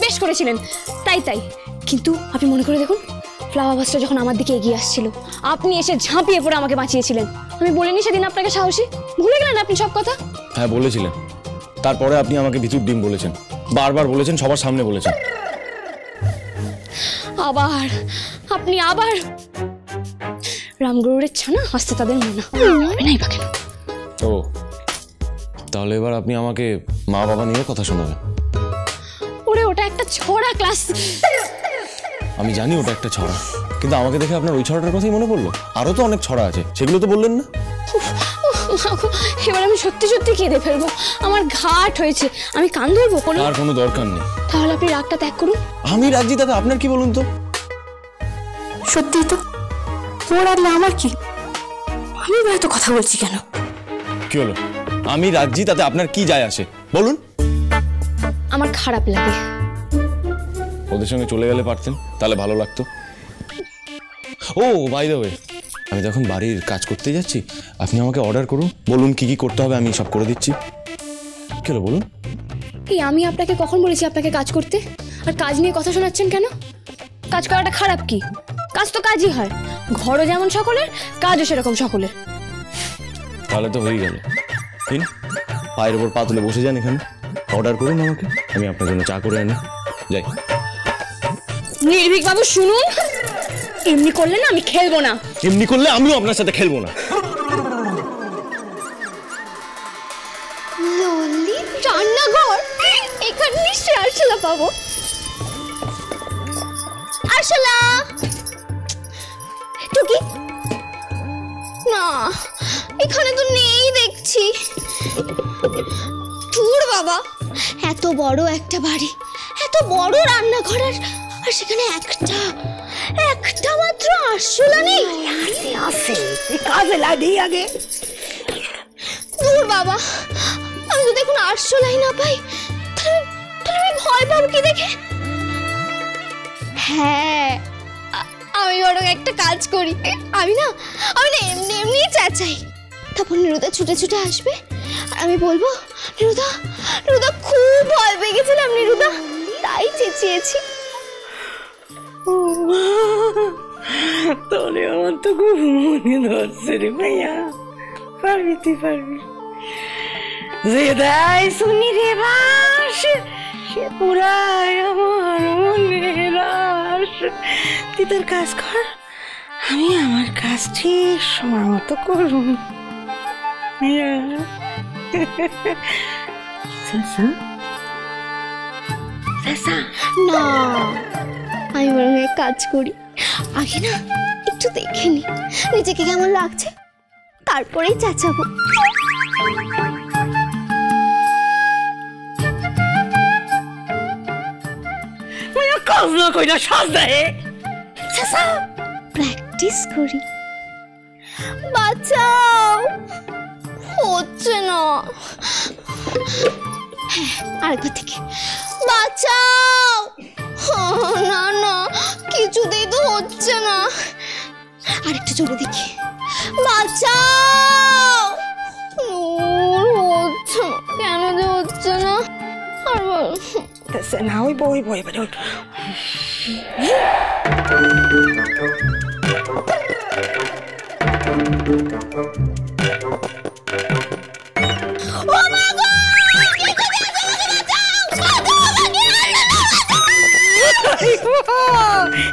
বেশ করেছিলেন, তাই তাই। কিন্তু আপনি মনে করে দেখুন, ফ্লাওয়ার ভাসটা যখন আমার দিকে এগিয়ে আসছিল, আপনি এসে ঝাঁপিয়ে পড়ে আমাকে বাঁচিয়েছিলেন। আমি বলিনি সেদিন আপনাকে সাহসী? ভুলে গেলেন আপনি সব কথা? হ্যাঁ বলেছিলেন, তারপরে আপনি আমাকে ভিতর ডিম বলেছেন, বারবার বলেছেন, সবার সামনে বলেছেন। আবার আপনি আবার রামগরুরের ছানা আসতে তাদের মনে হবে নাই বা কেন? ও তাহলে এবার আপনি আমাকে মা বাবা নিয়ে কথা শোনাবেন? ওরে ওটা একটা ছড়া ক্লাস। আমি জানি ওটা একটা ছড়া, কিন্তু আমাকে দেখে আপনার ওই ছড়াটার কথাই মনে পড়লো। আরো তো অনেক ছড়া আছে, সেগুলো তো বললেন না। এবার আমি সত্যি সত্যি কেঁদে ফেলবো, আমার ঘাট হয়েছে, আমি কান ধরবো? আর কোনো দরকার নেই। তাহলে আপনি রাগটা ত্যাগ করুন। আমি রাজি দাদা, আপনার কি বলুন তো? সত্যি তো, ওর রাগলে আমার কি? আমি এত কথা বলছি কেন? কি হলো? আমি রাজি, তাতে আপনার কি যায় আসে বলুন? আমার খারাপ লাগে। ওদের সঙ্গে চলে গেলে পারতেন, তাহলে ভালো লাগতো। ও বাই দ্য ওয়ে, আমি তখন বাড়ির কাজ করতে যাচ্ছি, আপনি আমাকে অর্ডার করুন, বলুন কি কি করতে হবে, আমি সব করে দিচ্ছি। কি হলো বলুন? এই আমি আপনাকে কখন বলেছি আপনাকে কাজ করতে? আর কাজ নিয়ে কথা শোনাচ্ছেন কেন? কাজ করাটা খারাপ কি? কাজ তো কাজই হয়, ঘরও যেমন সকলের, কাজও সেরকম সকলের। তাহলে তো হয়ে গেল। ঠিক, পায়ের ওপর পা তুলে বসে যান এখানে, অর্ডার করুন আমাকে, আমি আপনার জন্য চা করে আনি। যাই। নির্ভীক বাবু শুনুন, এমনি করলে না আমি খেলবো না। এমনি করলে আমিও আপনার সাথে খেলবো না। রান্নাঘর, এখানে নিশ্চয়ই আরশোলা পাবো। আরশোলা, টুকি না, এখানে তো নেই দেখছি। ধুর বাবা, এত বড় একটা বাড়ি, এত বড় রান্নাঘর, আর সেখানে একটা মাত্র আরশোলা নেই। কাজে লাগেই আগে। ধুর বাবা, আমি যদি এখন আরশোলাই না পাই, তাহলে আমি ভয় পাবো কি দেখে? হ্যাঁ, আমি বরং একটা কাজ করি, আমি না এমনি এমনি চেঁচাই, তারপর নিরুদা ছুটে ছুটে আসবে, আর আমি বলবো, নিরুদা খুব ভয় পেয়ে গেছিলাম নিরুদা, তাই চেঁচিয়েছি। তোরে আমার তো খুব মনে ধরছে রে ভাইয়া, পারবি তুই পারবি। যে দাই শুনি রে বাস, সে পুরাই আমার মনে রাস। তুই তোর কাজ কর, আমি আমার কাজ ঠিক সময় মতো করুন। না, আমি বরং এক কাজ করি, আগে না একটু দেখে নি নিজেকে কেমন লাগছে, তারপরেই চেঁচাবো। কাজ না কইরা সাজ দেয়, প্র্যাকটিস করি। বাঁচাও, হচ্ছে না। হ্যাঁ, আরেকবার থেকে বাঁচাও। না না, কিছুতেই তো হচ্ছে না। আরেকটু জোরে দেখি, বাঁচাও। হচ্ছে না, কেন যে হচ্ছে না? আর বল না, ওই বই বই বই।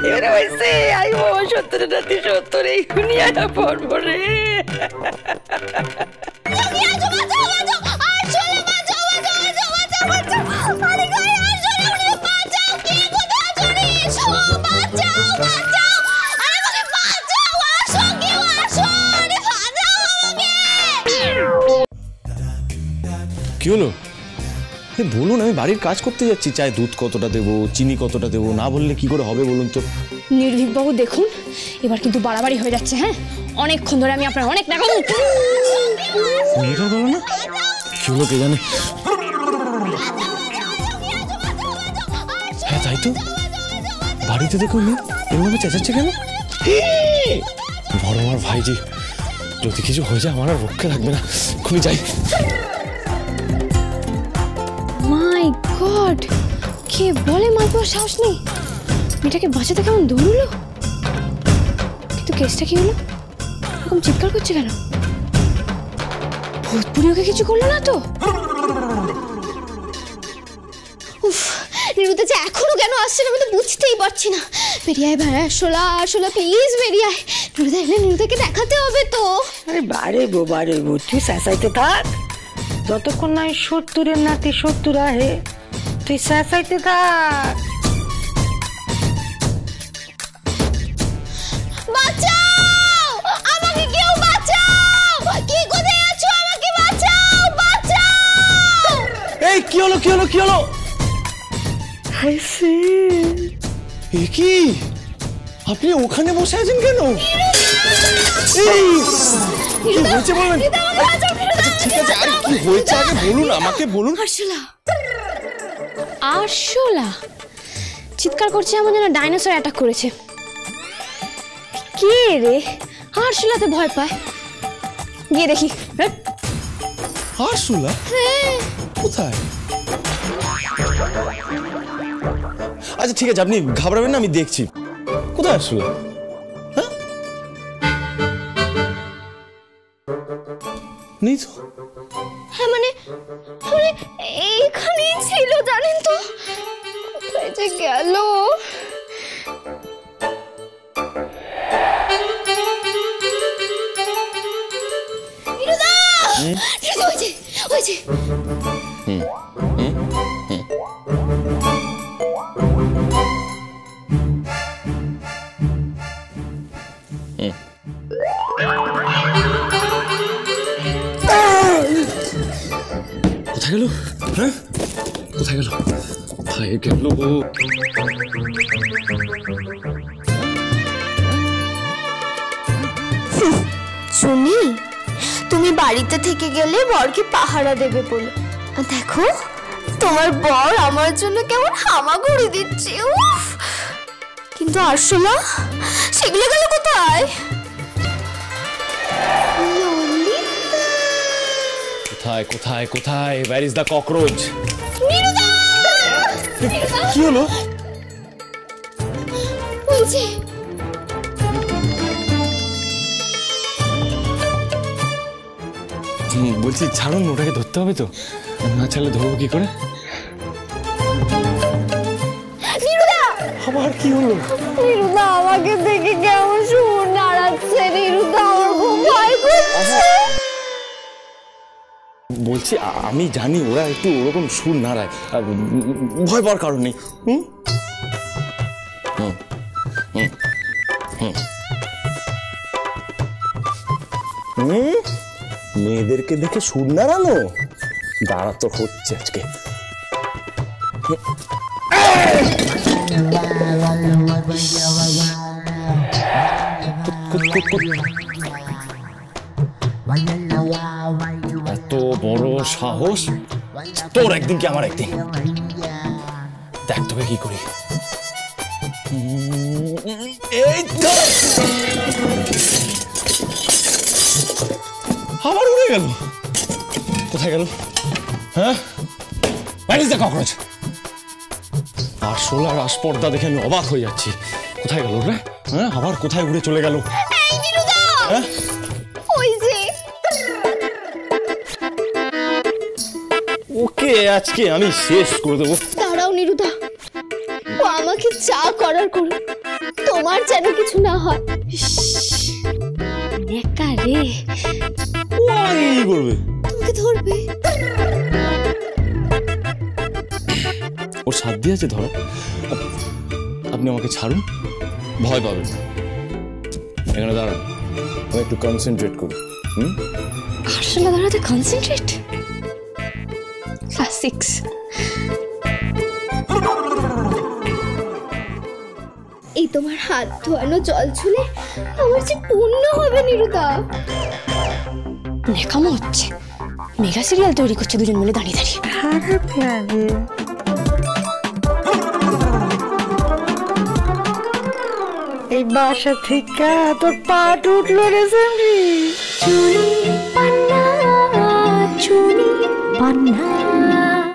এবারে হয়েছে, আইব 70 রাতি 70 এই দুনিয়াটা পড়ব রে। কি হলো? বলুন, আমি বাড়ির কাজ করতে যাচ্ছি, চাই দুধ কতটা দেবো, চিনি কতটা দেবো, না বললে কি করে হবে বলুন তো? নির্ভীক বাবু দেখুন, এবার কিন্তু বাড়াবাড়ি হয়ে যাচ্ছে। হ্যাঁ, অনেকক্ষণ ধরে আমি আপনার অনেক টাকা মেয়েটা বলো না, কি হলো কে জানে। হ্যাঁ তাই তো, বাড়িতে দেখুন এভাবে চেঁচাচ্ছে কেন? বড় আমার ভাইজি, যদি কিছু হয়ে যায় আমার আর রক্ষে থাকবে না, খুবই যাই। মাই গড, কে বলে মালপোয়ার সাহস নেই? মেয়েটাকে বাঁচাতে কেমন দৌড়লো, কিন্তু কেসটা কি হলো? এরকম চিৎকার করছে কেন? ভূতপুরি ওকে কিছু করলো না তো? উফ, নিরুদা যে এখনো কেন আসছে না আমি তো বুঝতেই পারছি না। বেরিয়ে আয় ভাই, আসলা আসলা প্লিজ বেরিয়ে আয়। নিরুদা এলে নিরুদাকে দেখাতে হবে তো। আরে বারে গো তুই চেঁচাইতে থাক, যতক্ষণ না 70-এর নাতি 70 আহে তুই চেঁচাইতে থাক। বাঁচাও আমাকে, কেউ বাঁচাও! কি কোথায় আছো? আমাকে বাঁচাও, বাঁচাও! এই কি হলো কি হলো কি হলো? হাইসে এ কি, আপনি ওখানে বসে আছেন কেন? এই কি হয়েছে বলবেন? আচ্ছা ঠিক আছে, আরে কি হয়েছে আগে বলুন, আমাকে বলুন। আরশোলা, আরশোলা চিৎকার করছে এমন যেন ডাইনোসর অ্যাটাক করেছে। কে রে? আরশোলাতে ভয় পায়, গিয়ে দেখি। আরশোলা? কোথায়? আচ্ছা ঠিক আছে, আপনি ঘাবড়াবেন না, আমি দেখছি। কোথায় আরশোলা? হ্যাঁ নেই তো। হ্যাঁ মানে এইখানেই ছিল জানেন তো, কোথায় যে গেল? নিরুদা! নিরুদা, ওই যে কোথায় গেল? হ্যাঁ কোথায় গেল? কোথায় গেল? শুনি তুমি বাড়িতে থেকে গেলে বরকে পাহারা দেবে বলে, দেখো তোমার বর আমার জন্য কেমন হামাগুড়ি দিচ্ছে। উফ, কিন্তু আরশোলা সেগুলো গেল কোথায়? কোথায় কোথায় কোথায়? Where is the cockroach? নিরুদা! কি হলো? বলছি বলছি ছাড়ুন, ওটাকে ধরতে হবে তো, না ছাড়লে ধরবো কি করে? নিরুদা! আবার কি হলো? নিরুদা আমাকে দেখে কেমন সুর নাড়াচ্ছে। নিরুদা আমার খুব ভয় করছে। বলছি আমি জানি ওরা একটু ওরকম সুর নাড়ায়, ভয় পাওয়ার কারণ নেই। মেয়েদেরকে দেখে সুর নাড়ানো দাঁড়া তো হচ্ছে আজকে। এত বড় সাহস তোর, একদিন কি আমার একদিন, দেখ তোকে কি করি। এই তো আবার উড়ে গেল। কোথায় গেল? হ্যাঁ হোয়ার ইজ দ্য ককরোচ? আরশোলার আসপর্দা দেখে আমি অবাক হয়ে যাচ্ছি। কোথায় গেল রে? হ্যাঁ আবার কোথায় উড়ে চলে গেল? এই নিরুদা! হ্যাঁ ওই যে ওকে আজকে আমি শেষ করে দেবো। দাঁড়াও নিরুদা, ও আমাকে যা করার করুন, তোমার যেন কিছু না হয়। নেকা রে, ও আমাকে কি করবে? তোমাকে ধরবে। ওর সাধ্য আছে ধরো। আপনি আমাকে ছাড়ুন, ভয় পাবেন না। এখানে দাঁড়ান, আমি একটু কনসেন্ট্রেট করি। আরশোলা দাঁড়াতে কনসেন্ট্রেট? ক্লাস 6। এই তোমার হাত ধোয়ানো জল ছুলে আমার যে পূর্ণ হবে নিরুদা। নেকামো হচ্ছে, মেগা সিরিয়াল তৈরি করছে দুজন মিলে দাঁড়িয়ে দাঁড়িয়ে। খারাপ লাগে। এই বাসা থেকে তোর পাট উঠলো রে সামরি। চুনি পান্না, চুনি পান্না।